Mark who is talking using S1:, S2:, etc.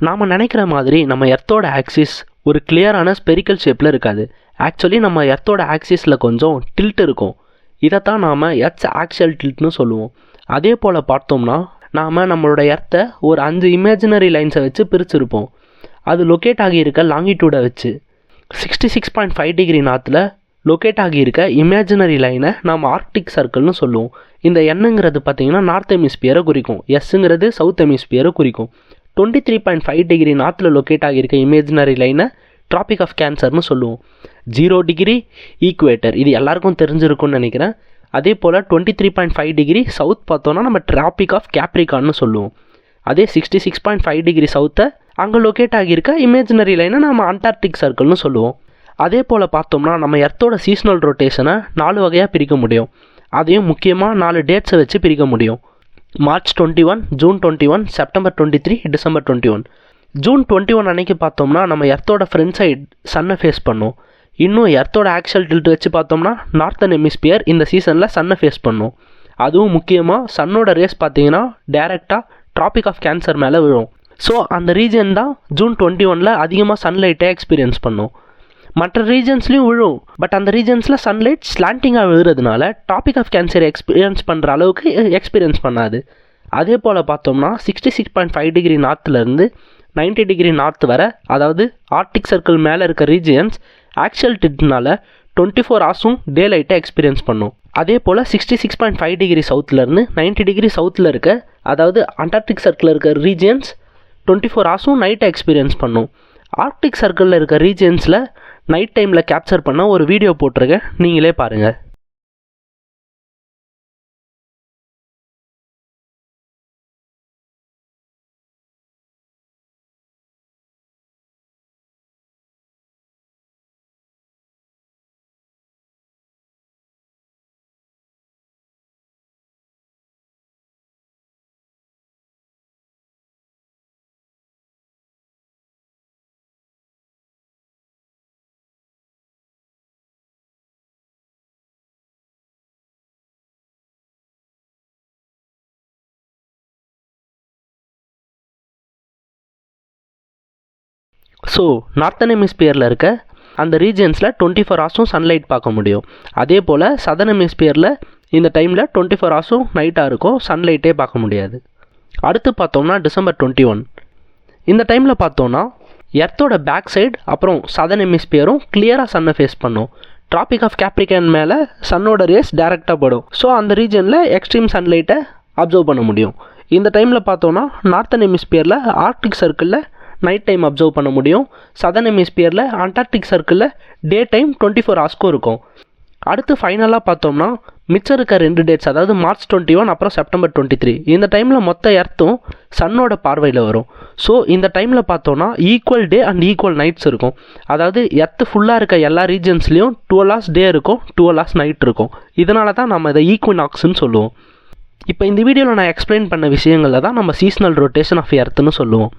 S1: நாம் நினைக்கிற மாதிரி நம்ம எர்த்தோட ஆக்சிஸ் ஒரு கிளியரான ஸ்பெரிக்கல் ஷேப்பில் இருக்காது. ஆக்சுவலி நம்ம எர்த்தோட ஆக்சிஸில் கொஞ்சம் டில்ட் இருக்கும். இதைத்தான் நாம் எர்த்ஸ் ஆக்சியல் டில்ட்னு சொல்லுவோம். அதே போல் பார்த்தோம்னா நாம் நம்மளோட எர்த்தை ஒரு 5 இமேஜினரி லைன்ஸை வச்சு பிரிச்சுருப்போம். அது லொக்கேட் ஆகியிருக்க லாங்கிடியூடை வச்சு 66.5 டிகிரி நார்த்தில் லொக்கேட் ஆகியிருக்க இமேஜினரி லைனை நாம் ஆர்க்டிக் சர்க்கிள்னு சொல்லுவோம். இந்த எண்ணுங்கிறது பார்த்திங்கன்னா நார்த் ஹெமிஸ்பியரை குறிக்கும், எஸ்ஸுங்கிறது சவுத் ஹெமிஸ்பியரை குறிக்கும். 23.5 டிகிரி நார்த்தில் லொக்கேட் ஆகியிருக்க இமேஜினரி லைனை ட்ராபிக் ஆஃப் கேன்சர்னு சொல்லுவோம். 0 டிகிரி ஈக்குவேட்டர், இது எல்லாருக்கும் தெரிஞ்சிருக்கும்னு நினைக்கிறேன். அதே போல் 23.5 டிகிரி சவுத் பார்த்தோன்னா நம்ம ட்ராபிக் ஆஃப் கேப்ரிகான்னு சொல்லுவோம். அதே 66.5 டிகிரி சவுத்தை அங்கே லொக்கேட் ஆகியிருக்க இமேஜினரி லைனை நம்ம அண்டார்டிக் சர்க்கிள்னு சொல்லுவோம். அதே போல் பார்த்தோம்னா நம்ம எர்த்தோட சீசனல் ரொட்டேஷனை 4 வகையாக பிரிக்க முடியும். அதையும் முக்கியமாக 4 டேட்ஸை வச்சு பிரிக்க முடியும். March 21, June 21, September 23, December 21. June 21 அன்னைக்கு பார்த்தோம்னா நம்ம எர்த்தோட ஃப்ரண்ட் சைட் சன்னை ஃபேஸ் பண்ணோம். இன்னும் எர்த்தோட ஆக்சியல் டில்ட் வச்சு பார்த்தோம்னா நார்த்தன் ஹெமிஸ்பியர் இந்த சீசனில் சன்னை ஃபேஸ் பண்ணோம். அதுவும் முக்கியமாக சன்னோட ரேஸ் பார்த்தீங்கன்னா டைரெக்டாக ட்ராபிக் ஆஃப் கேன்சர் மேலே விழும். ஸோ அந்த ரீஜன் தான் ஜூன் 21 அதிகமாக சன்லைட்டை எக்ஸ்பீரியன்ஸ் பண்ணோம். மற்ற ரீஜன்ஸ்லையும் விழும், பட் அந்த ரீஜன்ஸில் சன்லைட் ஸ்லாண்டிங்காக விழுறதுனால டாபிக் ஆஃப் கேன்சர் எக்ஸ்பீரியன்ஸ் பண்ணுற அளவுக்கு எக்ஸ்பீரியன்ஸ் பண்ணாது. அதே போல் பார்த்தோம்னா 66.5 டிகிரி நார்த்துலேருந்து 90 டிகிரி நார்த் வர, அதாவது ஆர்க்டிக் சர்க்கிள் மேலே இருக்க ரீஜியன்ஸ் ஆக்சியல் டில்ட்னால 24 ஹவர்ஸும் டே லைட்டை எக்ஸ்பீரியன்ஸ் பண்ணும். அதே போல் 66.5 டிகிரி சவுத்துலேருந்து 90 டிகிரி சவுத்தில் இருக்க, அதாவது அண்டார்டிக் சர்க்கிளில் இருக்க ரீஜியன்ஸ் 24 ஹவர்ஸும் நைட்டை எக்ஸ்பீரியன்ஸ் பண்ணும். ஆர்க்டிக் சர்க்கிளில் இருக்க ரீஜியன்ஸில் நைட் டைமில் கேப்சர் பண்ண ஒரு வீடியோ போட்டிருக்கேன், நீங்களே பாருங்கள். ஸோ நார்த்தன் ஹெமிஸ்பியரில் இருக்க அந்த ரீஜன்ஸில் 24 ஹவர்ஸும் சன்லைட் பார்க்க முடியும். அதே போல் சதர்ன் ஹெமிஸ்பியரில் இந்த டைமில் 24 ஹவர்ஸும் நைட்டாக இருக்கும், சன்லைட்டே பார்க்க முடியாது. அடுத்து பார்த்தோம்னா டிசம்பர் 21. இந்த டைமில் பார்த்தோன்னா எர்த்தோட பேக் சைடு அப்புறம் சதர்ன் ஹெமிஸ்பியரும் கிளியராக சன்னை ஃபேஸ் பண்ணும். ட்ராபிக் ஆஃப் கேப்ரிகான் மேலே சன்னோட ரேஸ் டேரெக்டாக படும். ஸோ அந்த ரீஜனில் எக்ஸ்ட்ரீம் சன்லைட்டை அப்சர்வ் பண்ண முடியும். இந்த டைமில் பார்த்தோன்னா நார்த்தன் ஹெமிஸ்பியரில் ஆர்க்டிக் சர்க்கிளில் நைட் டைம் அப்சர்வ் பண்ண முடியும். சதர்ன் ஹெமிஸ்பியரில் அண்டார்டிக் சர்க்கிளில் டே டைம் 24 ஹவர்ஸ்க்கும் இருக்கும். அடுத்து ஃபைனலாக பார்த்தோம்னா மிச்சம் இருக்க 2 டேட்ஸ், அதாவது மார்ச் 21 அப்புறம் செப்டம்பர் 23. இந்த டைமில் மொத்த எர்த்தும் சன்னோட பார்வையில் வரும். ஸோ இந்த டைமில் பார்த்தோன்னா equal day and equal nights இருக்கும். அதாவது எர்த்து ஃபுல்லாக இருக்க எல்லா ரீஜன்ஸ்லேயும் 12 ஹவர்ஸ் டே இருக்கும், 12 ஹவர்ஸ் நைட் இருக்கும். இதனால தான் நம்ம இதை ஈக்வினாக்ஸ்ன்னு சொல்லுவோம். இப்போ இந்த வீடியோவில் நான் எக்ஸ்பிளைன் பண்ண விஷயங்களில் தான் நம்ம சீசனல் ரொட்டேஷன் ஆஃப் எர்த்துன்னு சொல்லுவோம்.